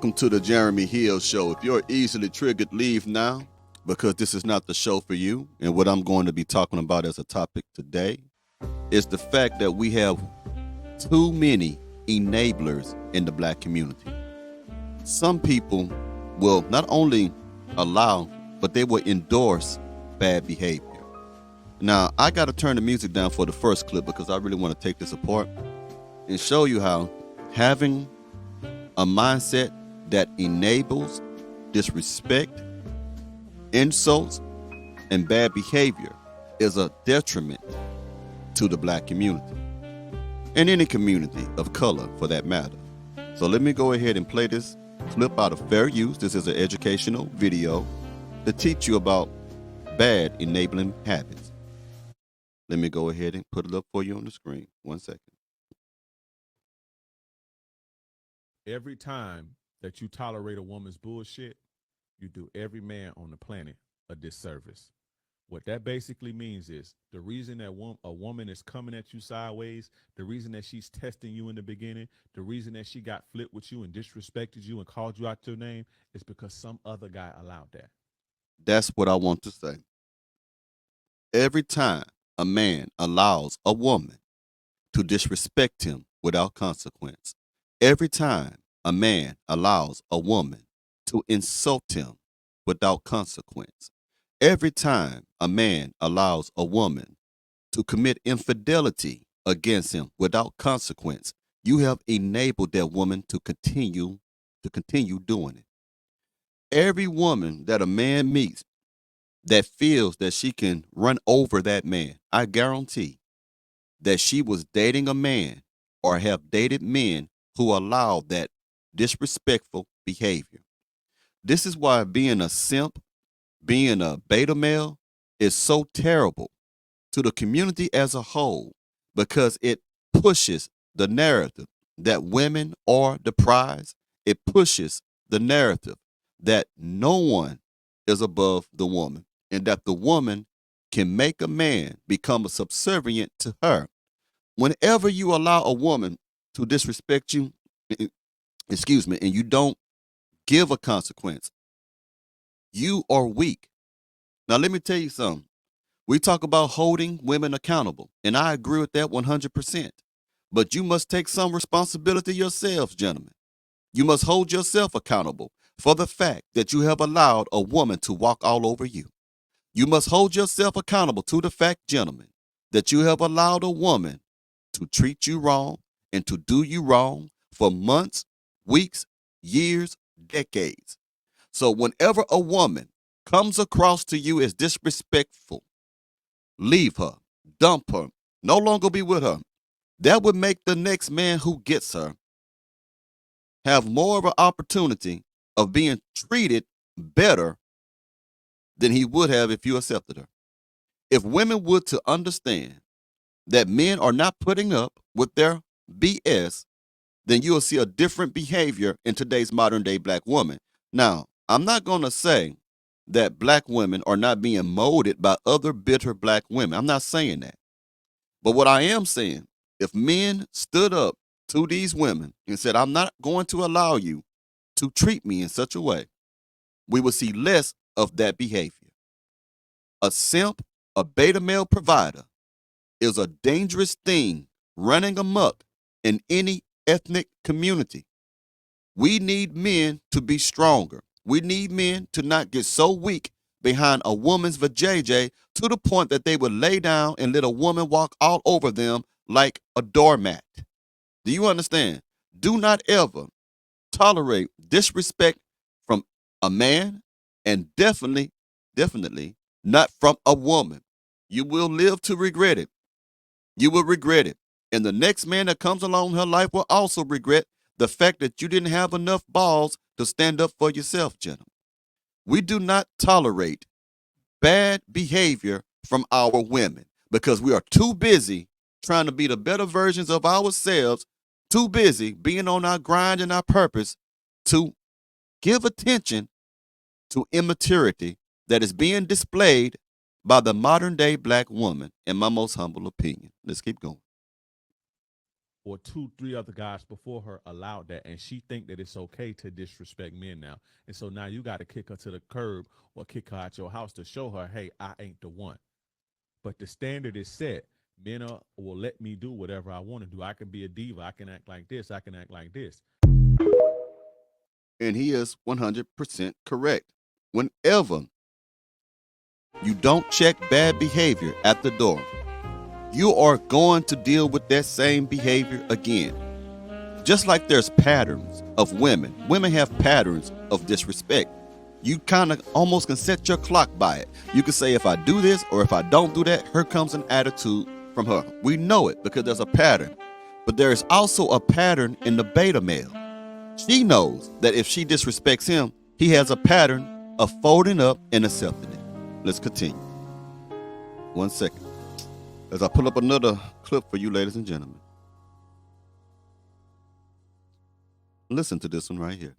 Welcome to the Jeremy Hill Show. If you're easily triggered, leave now because this is not the show for you. And what I'm going to be talking about as a topic today is the fact that we have too many enablers in the black community. Some people will not only allow, but they will endorse bad behavior. Now, I got to turn the music down for the first clip because I really want to take this apart and show you how having a mindset that enables disrespect, insults, and bad behavior is a detriment to the black community and any community of color for that matter. So let me go ahead and play this clip out of fair use. This is an educational video to teach you about bad enabling habits. Let me go ahead and put it up for you on the screen. 1 second. Every time that you tolerate a woman's bullshit, you do every man on the planet a disservice. What that basically means is the reason that a woman is coming at you sideways, the reason that she's testing you in the beginning, the reason that she got flipped with you and disrespected you and called you out your name is because some other guy allowed that. That's what I want to say. Every time a man allows a woman to disrespect him without consequence, every time a man allows a woman to insult him without consequence, every time a man allows a woman to commit infidelity against him without consequence, you have enabled that woman to continue doing it. Every woman that a man meets that feels that she can run over that man, I guarantee that she was dating a man or have dated men who allow that disrespectful behavior. This is why being a simp, being a beta male is so terrible to the community as a whole because it pushes the narrative that women are the prize. It pushes the narrative that no one is above the woman and that the woman can make a man become a subservient to her. Whenever you allow a woman to disrespect you, and you don't give a consequence, you are weak. Now, let me tell you something. We talk about holding women accountable, and I agree with that 100%. But you must take some responsibility yourselves, gentlemen. You must hold yourself accountable for the fact that you have allowed a woman to walk all over you. You must hold yourself accountable to the fact, gentlemen, that you have allowed a woman to treat you wrong and to do you wrong for months, weeks, years, decades. So whenever a woman comes across to you as disrespectful, leave her, dump her, no longer be with her. That would make the next man who gets her have more of an opportunity of being treated better than he would have if you accepted her. If women would to understand that men are not putting up with their BS, then you'll see a different behavior in today's modern day black woman. Now, I'm not going to say that black women are not being molded by other bitter black women. I'm not saying that. But what I am saying, if men stood up to these women and said, I'm not going to allow you to treat me in such a way, we will see less of that behavior. A simp, a beta male provider, is a dangerous thing running amok in any ethnic community. We need men to be stronger. We need men to not get so weak behind a woman's vajayjay to the point that they would lay down and let a woman walk all over them like a doormat. Do you understand? Do not ever tolerate disrespect from a man, and definitely not from a woman. You will live to regret it. You will regret it. And the next man that comes along in her life will also regret the fact that you didn't have enough balls to stand up for yourself, gentlemen. We do not tolerate bad behavior from our women because we are too busy trying to be the better versions of ourselves, too busy being on our grind and our purpose to give attention to immaturity that is being displayed by the modern day black woman, in my most humble opinion. Let's keep going. or 2, 3 other guys before her allowed that, and she think that it's okay to disrespect men now. And so now you got to kick her to the curb or kick her out your house to show her, hey, I ain't the one. But the standard is set. Men will let me do whatever I want to do. I can be a diva. I can act like this. I can act like this. And he is 100% correct. Whenever you don't check bad behavior at the door, you are going to deal with that same behavior again. Just like there's patterns of women. Women have patterns of disrespect. You kind of almost can set your clock by it. You can say, if I do this or if I don't do that, here comes an attitude from her. We know it because there's a pattern. But there is also a pattern in the beta male. She knows that if she disrespects him, he has a pattern of folding up and accepting it. Let's continue. 1 second. As I pull up another clip for you, ladies and gentlemen. Listen to this one right here.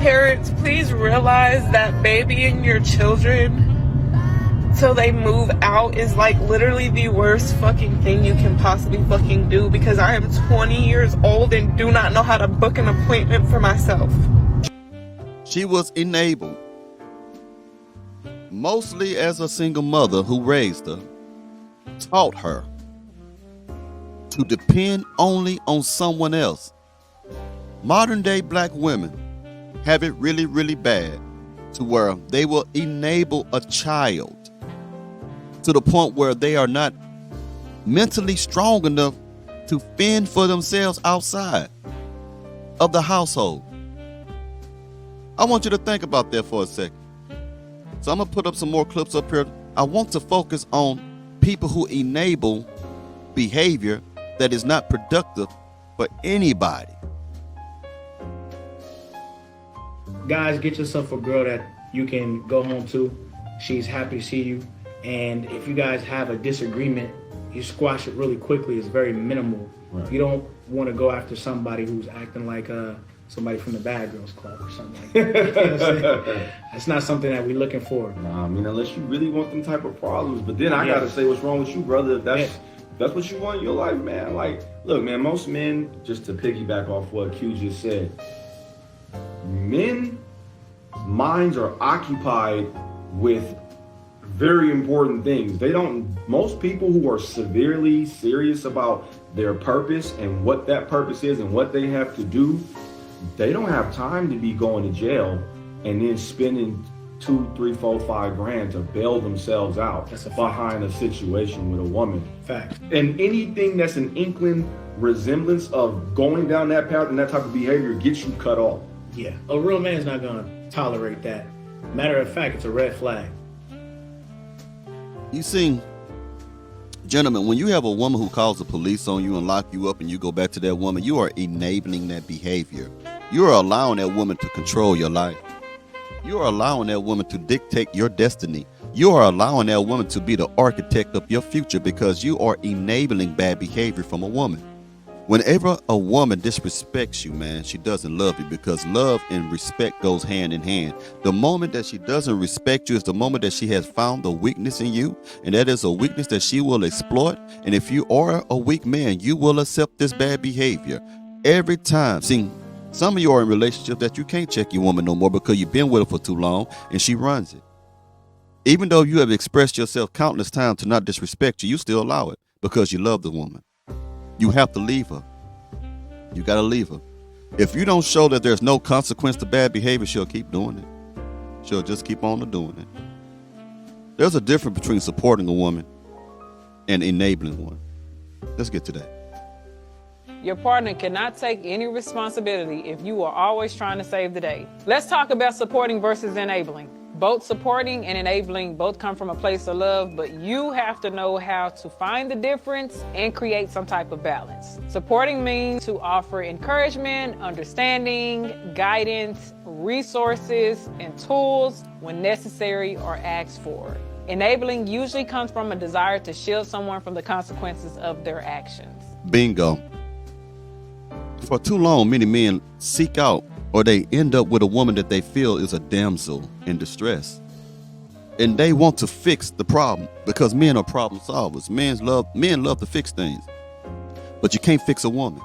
Parents, please realize that babying your children till they move out is like literally the worst fucking thing you can possibly fucking do, because I am 20 years old and do not know how to book an appointment for myself. She was enabled, mostly as a single mother who raised her, taught her to depend only on someone else. Modern day black women have it really, really bad to where they will enable a child to the point where they are not mentally strong enough to fend for themselves outside of the household. I want you to think about that for a second. So I'm going to put up some more clips up here. I want to focus on people who enable behavior that is not productive for anybody. Guys, get yourself a girl that you can go home to. She's happy to see you. And if you guys have a disagreement, you squash it really quickly. It's very minimal. Right. You don't want to go after somebody who's acting like somebody from the Bad Girls Club or something like that. You know what I'm saying? That's not something that we're looking for. Nah, I mean, unless you really want them type of problems. But then I gotta say, what's wrong with you, brother? If that's what you want in your life, man. Like, look, man, most men, just to piggyback off what Q just said, men's minds are occupied with very important things. Most people who are severely serious about their purpose and what that purpose is and what they have to do, they don't have time to be going to jail and then spending 2, 3, 4, 5 grand to bail themselves out behind a situation with a woman. Fact. And anything that's an inkling resemblance of going down that path and that type of behavior gets you cut off. Yeah, a real man's not gonna tolerate that. Matter of fact, it's a red flag. You see, gentlemen, when you have a woman who calls the police on you and lock you up and you go back to that woman, you are enabling that behavior. You are allowing that woman to control your life. You are allowing that woman to dictate your destiny. You are allowing that woman to be the architect of your future because you are enabling bad behavior from a woman. Whenever a woman disrespects you, man, she doesn't love you, because love and respect goes hand in hand. The moment that she doesn't respect you is the moment that she has found a weakness in you, and that is a weakness that she will exploit. And if you are a weak man, you will accept this bad behavior every time. See, some of you are in relationships that you can't check your woman no more because you've been with her for too long and she runs it. Even though you have expressed yourself countless times to not disrespect you, you still allow it because you love the woman. You have to leave her. You got to leave her. If you don't show that there's no consequence to bad behavior, she'll keep doing it. She'll just keep on doing it. There's a difference between supporting a woman and enabling one. Let's get to that. Your partner cannot take any responsibility if you are always trying to save the day. Let's talk about supporting versus enabling. Both supporting and enabling both come from a place of love, but you have to know how to find the difference and create some type of balance. Supporting means to offer encouragement, understanding, guidance, resources, and tools when necessary or asked for. Enabling usually comes from a desire to shield someone from the consequences of their actions. Bingo. For too long, many men seek out or they end up with a woman that they feel is a damsel in distress. And they want to fix the problem because men are problem solvers. Men love to fix things. but you can't fix a woman.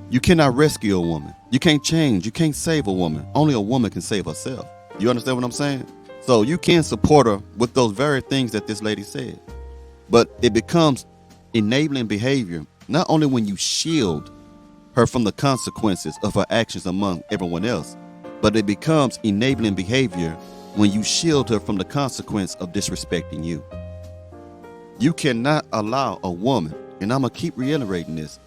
You cannot rescue a woman. You can't change. You can't save a woman. Only a woman can save herself. You understand what I'm saying? So you can support her with those very things that this lady said. But it becomes enabling behavior, not only when you shield her from the consequences of her actions among everyone else, but it becomes enabling behavior when you shield her from the consequence of disrespecting you. You cannot allow a woman, and I'm going to keep reiterating this,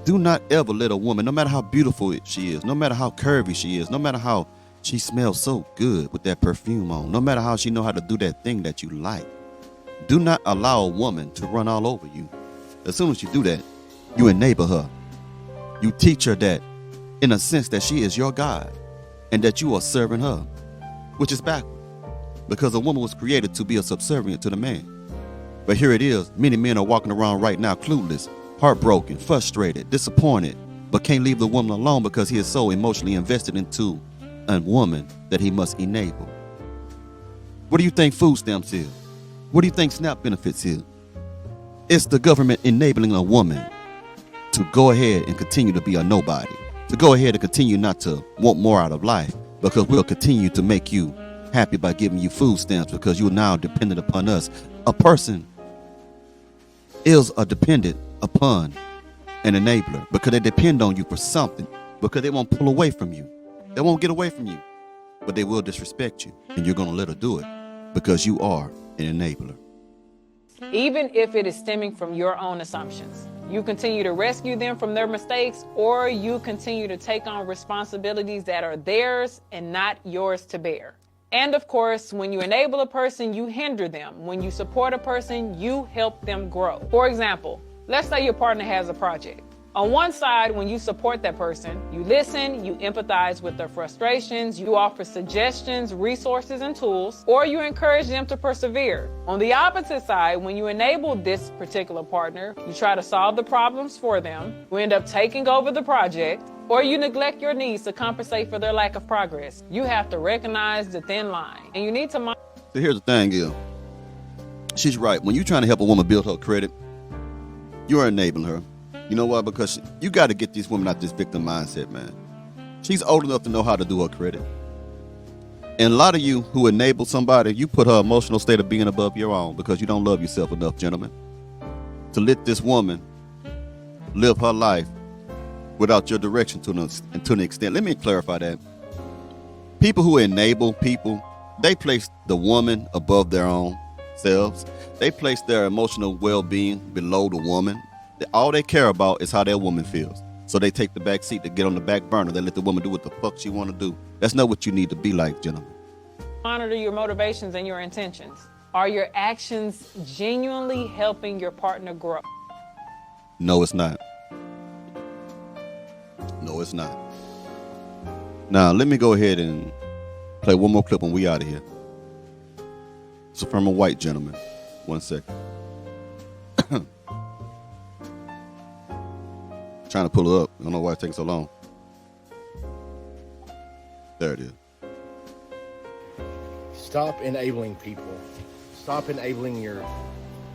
do not ever let a woman, no matter how beautiful she is, no matter how curvy she is, no matter how she smells so good with that perfume on, no matter how she know how to do that thing that you like, do not allow a woman to run all over you. As soon as you do that, you enable her. You teach her that, in a sense, that she is your God and that you are serving her, which is backward, because a woman was created to be a subservient to the man. But here it is, many men are walking around right now clueless, heartbroken, frustrated, disappointed, but can't leave the woman alone because he is so emotionally invested into a woman that he must enable. What do you think food stamps is? What do you think SNAP benefits is? It's the government enabling a woman to go ahead and continue to be a nobody, to go ahead and continue not to want more out of life, because we'll continue to make you happy by giving you food stamps because you're now dependent upon us. A person is a dependent upon an enabler because they depend on you for something, because they won't pull away from you. They won't get away from you, but they will disrespect you, and you're going to let her do it because you are an enabler. Even if it is stemming from your own assumptions. You continue to rescue them from their mistakes, or you continue to take on responsibilities that are theirs and not yours to bear. And of course, when you enable a person, you hinder them. When you support a person, you help them grow. For example, let's say your partner has a project. On one side, when you support that person, you listen, you empathize with their frustrations, you offer suggestions, resources, and tools, or you encourage them to persevere. On the opposite side, when you enable this particular partner, you try to solve the problems for them, you end up taking over the project, or you neglect your needs to compensate for their lack of progress. You have to recognize the thin line, and you need to So here's the thing, Gil. She's right. When you're trying to help a woman build her credit, you're enabling her. You know why? Because you got to get these women out this victim mindset, man. She's old enough to know how to do her credit. And a lot of you who enable somebody, you put her emotional state of being above your own because you don't love yourself enough, gentlemen, to let this woman live her life without your direction to an extent. Let me clarify that. People who enable people, they place the woman above their own selves. They place their emotional well-being below the woman. All they care about is how their woman feels. So they take the back seat to get on the back burner. They let the woman do what the fuck she want to do. That's not what you need to be like, gentlemen. monitor your motivations and your intentions. Are your actions genuinely helping your partner grow? No, it's not. No, it's not. Now, let me go ahead and play one more clip and we out of here. It's from a white gentleman. 1 second. Trying to pull it up. I don't know why it's taking so long. There it is. Stop enabling people. Stop enabling your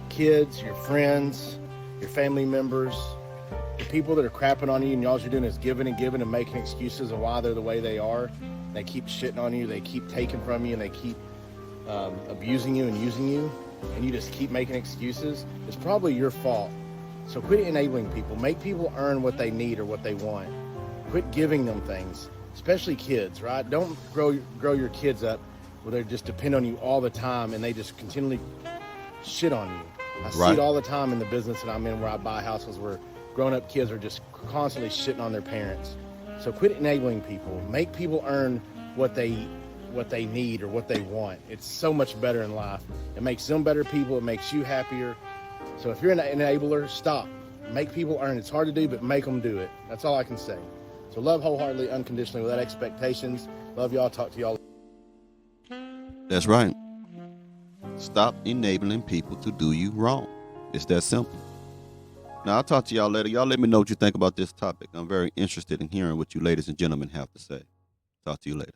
kids, your friends, your family members, the people that are crapping on you, and all you're doing is giving and giving and making excuses of why they're the way they are. They keep shitting on you, they keep taking from you, and they keep abusing you and using you, and you just keep making excuses. It's probably your fault. So quit enabling people. Make people earn what they need or what they want. Quit giving them things, especially kids, right? Don't grow your kids up where they just depend on you all the time and they just continually shit on you. I see it all the time in the business that I'm in where I buy houses where grown-up kids are just constantly shitting on their parents. So quit enabling people. Make people earn what they need or what they want. It's so much better in life. It makes them better people. It makes you happier. So if you're an enabler, stop. Make people earn. It's hard to do, but make them do it. That's all I can say. So love wholeheartedly, unconditionally, without expectations. Love y'all. Talk to y'all. That's right. Stop enabling people to do you wrong. It's that simple. Now, I'll talk to y'all later. Y'all let me know what you think about this topic. I'm very interested in hearing what you ladies and gentlemen have to say. Talk to you later.